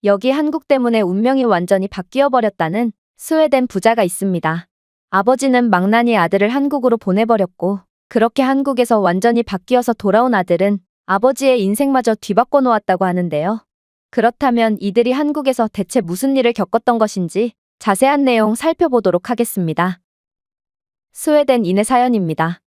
여기 한국 때문에 운명이 완전히 바뀌어 버렸다는 스웨덴 부자가 있습니다. 아버지는 망나니 아들을 한국으로 보내버렸고 그렇게 한국에서 완전히 바뀌어서 돌아온 아들은 아버지의 인생마저 뒤바꿔 놓았다고 하는데요. 그렇다면 이들이 한국에서 대체 무슨 일을 겪었던 것인지 자세한 내용 살펴보도록 하겠습니다. 스웨덴인의 사연입니다.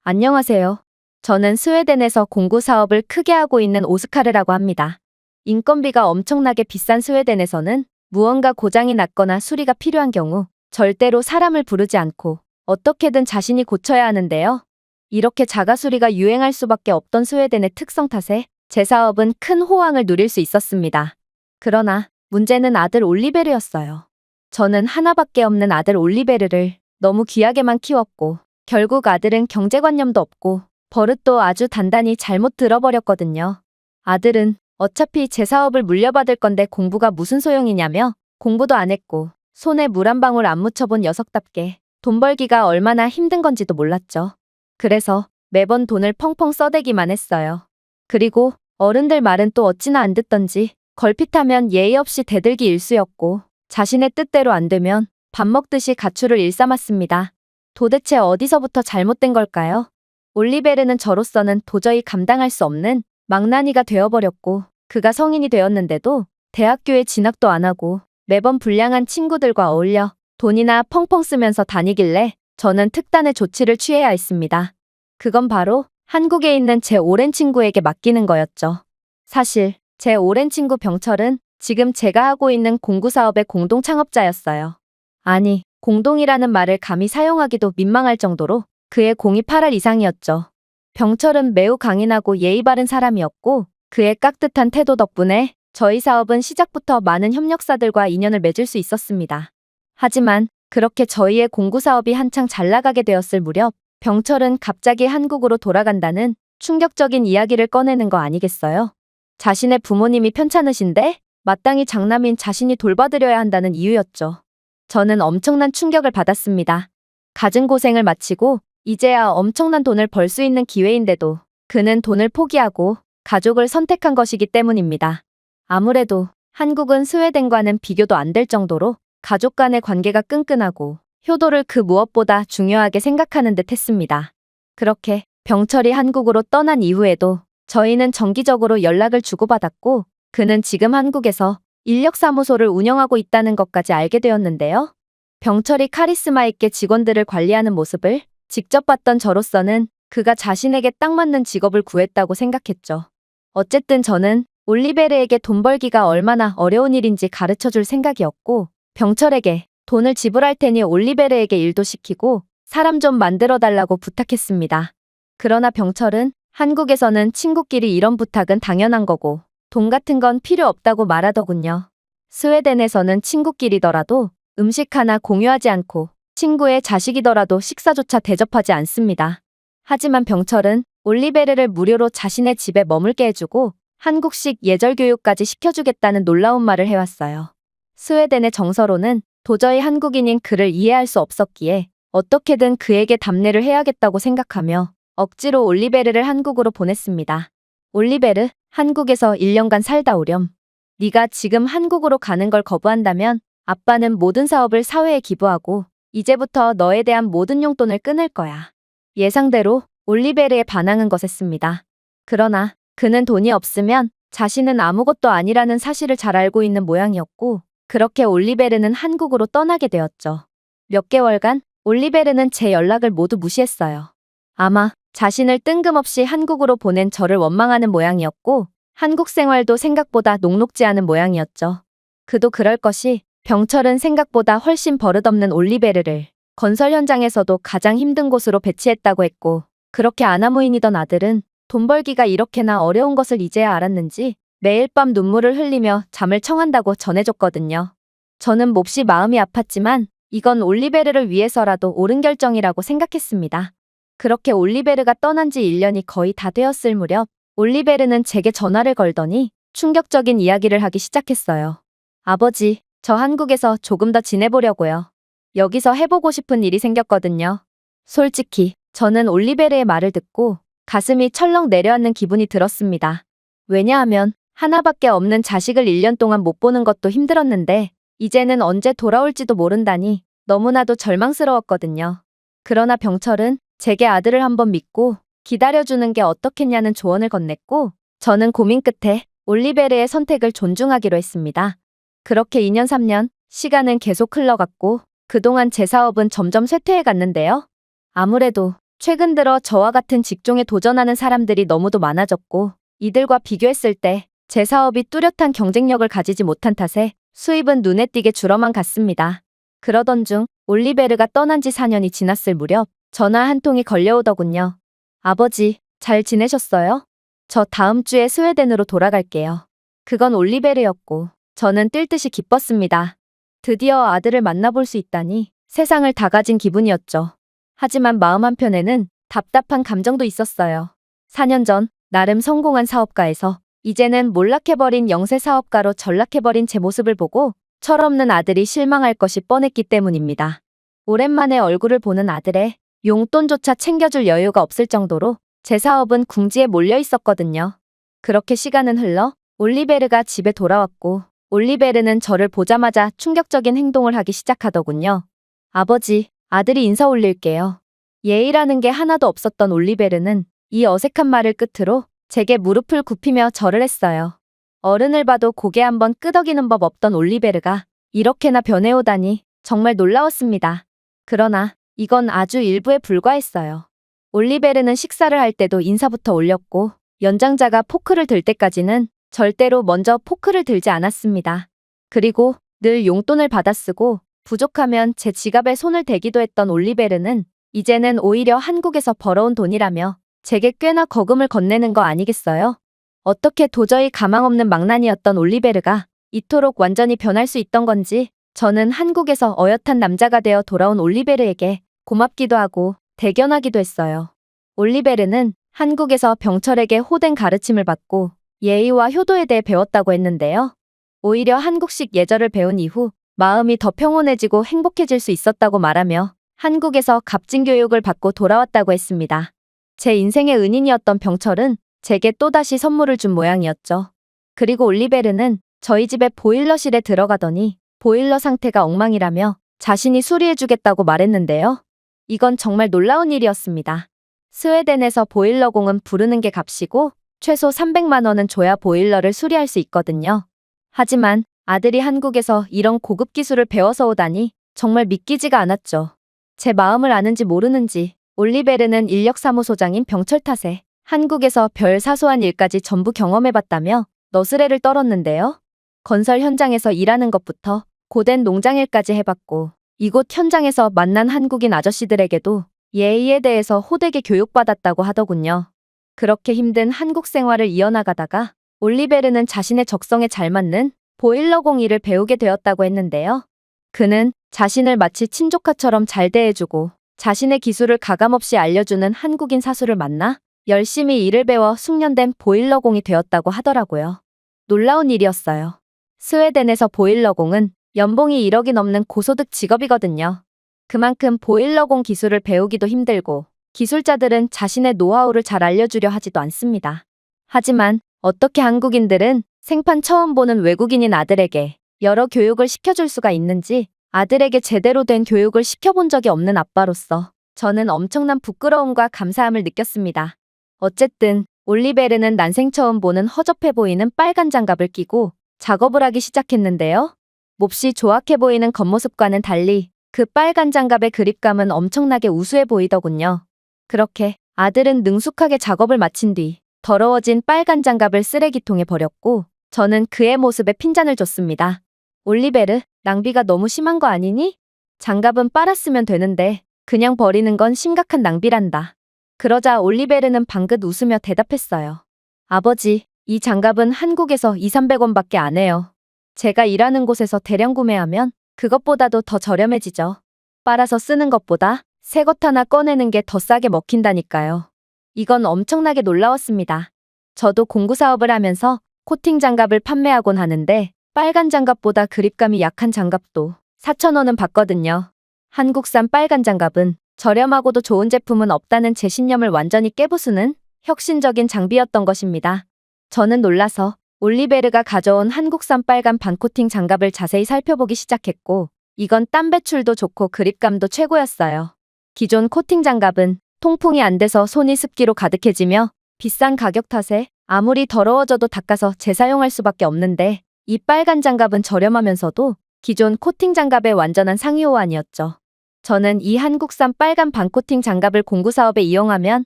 안녕하세요. 저는 스웨덴에서 공구 사업을 크게 하고 있는 오스카르라고 합니다. 인건비가 엄청나게 비싼 스웨덴에서는 무언가 고장이 났거나 수리가 필요한 경우 절대로 사람을 부르지 않고 어떻게든 자신이 고쳐야 하는데요. 이렇게 자가수리가 유행할 수밖에 없던 스웨덴의 특성 탓에 제 사업은 큰 호황을 누릴 수 있었습니다. 그러나 문제는 아들 올리베르였어요. 저는 하나밖에 없는 아들 올리베르를 너무 귀하게만 키웠고 결국 아들은 경제관념도 없고 버릇도 아주 단단히 잘못 들어버렸거든요. 아들은 어차피 제 사업을 물려받을 건데 공부가 무슨 소용이냐며 공부도 안 했고 손에 물 한 방울 안 묻혀본 녀석답게 돈 벌기가 얼마나 힘든 건지도 몰랐죠. 그래서 매번 돈을 펑펑 써대기만 했어요. 그리고 어른들 말은 또 어찌나 안 듣던지 걸핏하면 예의 없이 대들기 일쑤였고 자신의 뜻대로 안 되면 밥 먹듯이 가출을 일삼았습니다. 도대체 어디서부터 잘못된 걸까요? 올리베르는 저로서는 도저히 감당할 수 없는 망나니가 되어버렸고 그가 성인이 되었는데도 대학교에 진학도 안 하고 매번 불량한 친구들과 어울려 돈이나 펑펑 쓰면서 다니길래 저는 특단의 조치를 취해야 했습니다. 그건 바로 한국에 있는 제 오랜 친구에게 맡기는 거였죠. 사실 제 오랜 친구 병철은 지금 제가 하고 있는 공구 사업의 공동 창업자였어요. 아니, 공동이라는 말을 감히 사용하기도 민망할 정도로 그의 공이 8할 이상이었죠. 병철은 매우 강인하고 예의 바른 사람이었고 그의 깍듯한 태도 덕분에 저희 사업은 시작부터 많은 협력사들과 인연을 맺을 수 있었습니다. 하지만 그렇게 저희의 공구 사업이 한창 잘 나가게 되었을 무렵 병철은 갑자기 한국으로 돌아간다는 충격적인 이야기를 꺼내는 거 아니겠어요? 자신의 부모님이 편찮으신데 마땅히 장남인 자신이 돌봐드려야 한다는 이유였죠. 저는 엄청난 충격을 받았습니다. 갖은 고생을 마치고 이제야 엄청난 돈을 벌 수 있는 기회인데도 그는 돈을 포기하고 가족을 선택한 것이기 때문입니다. 아무래도 한국은 스웨덴과는 비교도 안 될 정도로 가족 간의 관계가 끈끈하고 효도를 그 무엇보다 중요하게 생각하는 듯 했습니다. 그렇게 병철이 한국으로 떠난 이후에도 저희는 정기적으로 연락을 주고받았고 그는 지금 한국에서 인력사무소를 운영하고 있다는 것까지 알게 되었는데요. 병철이 카리스마 있게 직원들을 관리하는 모습을 직접 봤던 저로서는 그가 자신에게 딱 맞는 직업을 구했다고 생각했죠. 어쨌든 저는 올리베르에게 돈 벌기가 얼마나 어려운 일인지 가르쳐줄 생각이었고 병철에게 돈을 지불할 테니 올리베르에게 일도 시키고 사람 좀 만들어달라고 부탁했습니다. 그러나 병철은 한국에서는 친구끼리 이런 부탁은 당연한 거고 돈 같은 건 필요 없다고 말하더군요. 스웨덴에서는 친구끼리더라도 음식 하나 공유하지 않고 친구의 자식이더라도 식사조차 대접하지 않습니다. 하지만 병철은 올리베르를 무료로 자신의 집에 머물게 해주고 한국식 예절 교육까지 시켜주겠다는 놀라운 말을 해왔어요. 스웨덴의 정서로는 도저히 한국인인 그를 이해할 수 없었기에 어떻게든 그에게 답례를 해야겠다고 생각하며 억지로 올리베르를 한국으로 보냈습니다. 올리베르, 한국에서 1년간 살다 오렴. 네가 지금 한국으로 가는 걸 거부한다면 아빠는 모든 사업을 사회에 기부하고 이제부터 너에 대한 모든 용돈을 끊을 거야. 예상대로 올리베르의 반항은 거셌습니다. 그러나 그는 돈이 없으면 자신은 아무것도 아니라는 사실을 잘 알고 있는 모양이었고 그렇게 올리베르는 한국으로 떠나게 되었죠. 몇 개월간 올리베르는 제 연락을 모두 무시했어요. 아마 자신을 뜬금없이 한국으로 보낸 저를 원망하는 모양이었고 한국 생활도 생각보다 녹록지 않은 모양이었죠. 그도 그럴 것이 병철은 생각보다 훨씬 버릇없는 올리베르를 건설 현장에서도 가장 힘든 곳으로 배치했다고 했고 그렇게 아나무인이던 아들은 돈 벌기가 이렇게나 어려운 것을 이제야 알았는지 매일 밤 눈물을 흘리며 잠을 청한다고 전해줬거든요. 저는 몹시 마음이 아팠지만 이건 올리베르를 위해서라도 옳은 결정이라고 생각했습니다. 그렇게 올리베르가 떠난 지 1년이 거의 다 되었을 무렵 올리베르는 제게 전화를 걸더니 충격적인 이야기를 하기 시작했어요. 아버지, 저 한국에서 조금 더 지내보려고요. 여기서 해보고 싶은 일이 생겼거든요. 솔직히 저는 올리베르의 말을 듣고 가슴이 철렁 내려앉는 기분이 들었습니다. 왜냐하면 하나밖에 없는 자식을 1년 동안 못 보는 것도 힘들었는데 이제는 언제 돌아올지도 모른다니 너무나도 절망스러웠거든요. 그러나 병철은 제게 아들을 한번 믿고 기다려주는 게 어떻겠냐는 조언을 건넸고 저는 고민 끝에 올리베르의 선택을 존중하기로 했습니다. 그렇게 2년 3년 시간은 계속 흘러갔고 그동안 제 사업은 점점 쇠퇴해 갔는데요. 아무래도 최근 들어 저와 같은 직종에 도전하는 사람들이 너무도 많아졌고 이들과 비교했을 때 제 사업이 뚜렷한 경쟁력을 가지지 못한 탓에 수입은 눈에 띄게 줄어만 갔습니다. 그러던 중 올리베르가 떠난 지 4년이 지났을 무렵 전화 한 통이 걸려오더군요. 아버지, 잘 지내셨어요? 저 다음 주에 스웨덴으로 돌아갈게요. 그건 올리베르였고 저는 뛸 듯이 기뻤습니다. 드디어 아들을 만나볼 수 있다니 세상을 다 가진 기분이었죠. 하지만 마음 한편에는 답답한 감정도 있었어요. 4년 전 나름 성공한 사업가에서 이제는 몰락해버린 영세 사업가로 전락해버린 제 모습을 보고 철없는 아들이 실망할 것이 뻔했기 때문입니다. 오랜만에 얼굴을 보는 아들의 용돈조차 챙겨줄 여유가 없을 정도로 제 사업은 궁지에 몰려 있었거든요. 그렇게 시간은 흘러 올리베르가 집에 돌아왔고 올리베르는 저를 보자마자 충격적인 행동을 하기 시작하더군요. 아버지, 아들이 인사 올릴게요. 예의라는 게 하나도 없었던 올리베르는 이 어색한 말을 끝으로 제게 무릎을 굽히며 절을 했어요. 어른을 봐도 고개 한번 끄덕이는 법 없던 올리베르가 이렇게나 변해오다니 정말 놀라웠습니다. 그러나 이건 아주 일부에 불과했어요. 올리베르는 식사를 할 때도 인사부터 올렸고 연장자가 포크를 들 때까지는 절대로 먼저 포크를 들지 않았습니다. 그리고 늘 용돈을 받아 쓰고 부족하면 제 지갑에 손을 대기도 했던 올리베르는 이제는 오히려 한국에서 벌어온 돈이라며 제게 꽤나 거금을 건네는 거 아니겠어요? 어떻게 도저히 가망 없는 망나니였던 올리베르가 이토록 완전히 변할 수 있던 건지 저는 한국에서 어엿한 남자가 되어 돌아온 올리베르에게 고맙기도 하고 대견하기도 했어요. 올리베르는 한국에서 병철에게 호된 가르침을 받고 예의와 효도에 대해 배웠다고 했는데요. 오히려 한국식 예절을 배운 이후 마음이 더 평온해지고 행복해질 수 있었다고 말하며 한국에서 값진 교육을 받고 돌아왔다고 했습니다. 제 인생의 은인이었던 병철은 제게 또다시 선물을 준 모양이었죠. 그리고 올리베르는 저희 집에 보일러실에 들어가더니 보일러 상태가 엉망이라며 자신이 수리해주겠다고 말했는데요. 이건 정말 놀라운 일이었습니다. 스웨덴에서 보일러공은 부르는 게 값이고 최소 300만 원은 줘야 보일러를 수리할 수 있거든요. 하지만 아들이 한국에서 이런 고급 기술을 배워서 오다니 정말 믿기지가 않았죠. 제 마음을 아는지 모르는지 올리베르는 인력사무소장인 병철 탓에 한국에서 별 사소한 일까지 전부 경험해봤다며 너스레를 떨었는데요. 건설 현장에서 일하는 것부터 고된 농장일까지 해봤고 이곳 현장에서 만난 한국인 아저씨들에게도 예의에 대해서 호되게 교육받았다고 하더군요. 그렇게 힘든 한국 생활을 이어나가다가 올리베르는 자신의 적성에 잘 맞는 보일러공 일을 배우게 되었다고 했는데요. 그는 자신을 마치 친조카처럼 잘 대해주고 자신의 기술을 가감없이 알려주는 한국인 사수를 만나 열심히 일을 배워 숙련된 보일러공이 되었다고 하더라고요. 놀라운 일이었어요. 스웨덴에서 보일러공은 연봉이 1억이 넘는 고소득 직업이거든요. 그만큼 보일러공 기술을 배우기도 힘들고 기술자들은 자신의 노하우를 잘 알려주려 하지도 않습니다. 하지만 어떻게 한국인들은 생판 처음 보는 외국인인 아들에게 여러 교육을 시켜줄 수가 있는지 아들에게 제대로 된 교육을 시켜본 적이 없는 아빠로서 저는 엄청난 부끄러움과 감사함을 느꼈습니다. 어쨌든 올리베르는 난생 처음 보는 허접해 보이는 빨간 장갑을 끼고 작업을 하기 시작했는데요. 몹시 조악해 보이는 겉모습과는 달리 그 빨간 장갑의 그립감은 엄청나게 우수해 보이더군요. 그렇게 아들은 능숙하게 작업을 마친 뒤 더러워진 빨간 장갑을 쓰레기통에 버렸고 저는 그의 모습에 핀잔을 줬습니다. 올리베르, 낭비가 너무 심한 거 아니니? 장갑은 빨았으면 되는데 그냥 버리는 건 심각한 낭비란다. 그러자 올리베르는 방긋 웃으며 대답했어요. 아버지, 이 장갑은 한국에서 200~300원밖에 안 해요. 제가 일하는 곳에서 대량 구매하면 그것보다도 더 저렴해지죠. 빨아서 쓰는 것보다 새 것 하나 꺼내는 게 더 싸게 먹힌다니까요. 이건 엄청나게 놀라웠습니다. 저도 공구 사업을 하면서 코팅 장갑을 판매하곤 하는데 빨간 장갑보다 그립감이 약한 장갑도 4,000원은 받거든요. 한국산 빨간 장갑은 저렴하고도 좋은 제품은 없다는 제 신념을 완전히 깨부수는 혁신적인 장비였던 것입니다. 저는 놀라서 올리베르가 가져온 한국산 빨간 반코팅 장갑을 자세히 살펴보기 시작했고, 이건 땀 배출도 좋고 그립감도 최고였어요. 기존 코팅 장갑은 통풍이 안 돼서 손이 습기로 가득해지며 비싼 가격 탓에 아무리 더러워져도 닦아서 재사용할 수밖에 없는데, 이 빨간 장갑은 저렴하면서도 기존 코팅 장갑의 완전한 상위 호환이었죠. 저는 이 한국산 빨간 반코팅 장갑을 공구 사업에 이용하면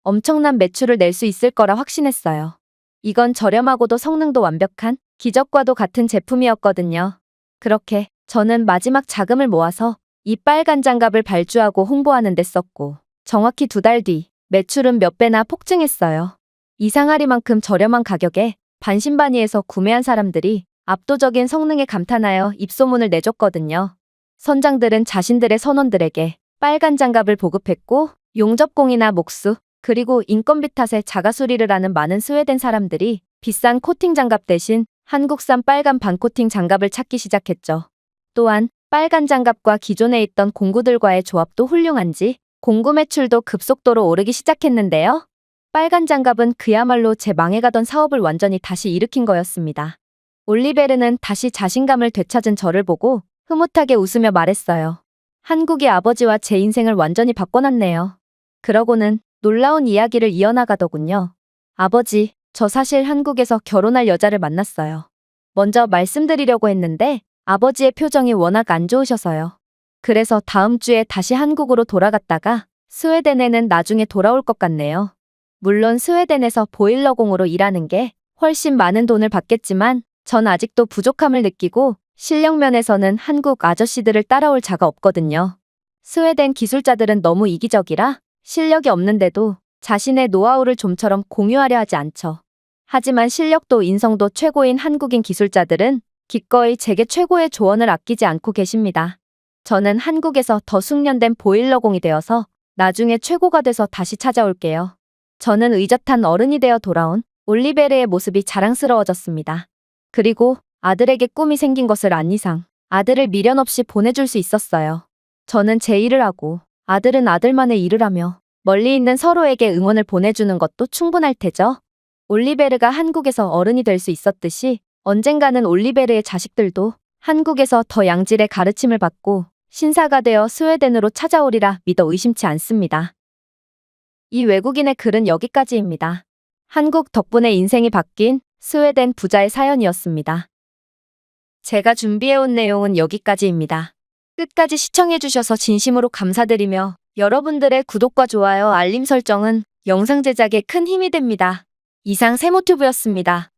엄청난 매출을 낼 수 있을 거라 확신했어요. 이건 저렴하고도 성능도 완벽한 기적과도 같은 제품이었거든요. 그렇게 저는 마지막 자금을 모아서 이 빨간 장갑을 발주하고 홍보하는 데 썼고, 정확히 2달 뒤 매출은 몇 배나 폭증했어요. 이상하리만큼 저렴한 가격에 반신반의해서 구매한 사람들이 압도적인 성능에 감탄하여 입소문을 내줬거든요. 선장들은 자신들의 선원들에게 빨간 장갑을 보급했고, 용접공이나 목수, 그리고 인건비 탓에 자가 수리를 하는 많은 스웨덴 사람들이 비싼 코팅 장갑 대신 한국산 빨간 반코팅 장갑을 찾기 시작했죠. 또한 빨간 장갑과 기존에 있던 공구들과의 조합도 훌륭한지 공구 매출도 급속도로 오르기 시작했는데요. 빨간 장갑은 그야말로 제 망해가던 사업을 완전히 다시 일으킨 거였습니다. 올리베르는 다시 자신감을 되찾은 저를 보고 흐뭇하게 웃으며 말했어요. 한국이 아버지와 제 인생을 완전히 바꿔놨네요. 그러고는 놀라운 이야기를 이어나가더군요. 아버지, 저 사실 한국에서 결혼할 여자를 만났어요. 먼저 말씀드리려고 했는데 아버지의 표정이 워낙 안 좋으셔서요. 그래서 다음 주에 다시 한국으로 돌아갔다가 스웨덴에는 나중에 돌아올 것 같네요. 물론 스웨덴에서 보일러공으로 일하는 게 훨씬 많은 돈을 받겠지만 전 아직도 부족함을 느끼고 실력 면에서는 한국 아저씨들을 따라올 자가 없거든요. 스웨덴 기술자들은 너무 이기적이라 실력이 없는데도 자신의 노하우를 좀처럼 공유하려 하지 않죠. 하지만 실력도 인성도 최고인 한국인 기술자들은 기꺼이 제게 최고의 조언을 아끼지 않고 계십니다. 저는 한국에서 더 숙련된 보일러공이 되어서 나중에 최고가 돼서 다시 찾아올게요. 저는 의젓한 어른이 되어 돌아온 올리베르의 모습이 자랑스러워졌습니다. 그리고 아들에게 꿈이 생긴 것을 안 이상 아들을 미련 없이 보내줄 수 있었어요. 저는 제 일을 하고 아들은 아들만의 일을 하며 멀리 있는 서로에게 응원을 보내주는 것도 충분할 테죠. 올리베르가 한국에서 어른이 될 수 있었듯이 언젠가는 올리베르의 자식들도 한국에서 더 양질의 가르침을 받고 신사가 되어 스웨덴으로 찾아오리라 믿어 의심치 않습니다. 이 외국인의 글은 여기까지입니다. 한국 덕분에 인생이 바뀐 스웨덴 부자의 사연이었습니다. 제가 준비해온 내용은 여기까지입니다. 끝까지 시청해주셔서 진심으로 감사드리며 여러분들의 구독과 좋아요, 알림 설정은 영상 제작에 큰 힘이 됩니다. 이상 세모튜브였습니다.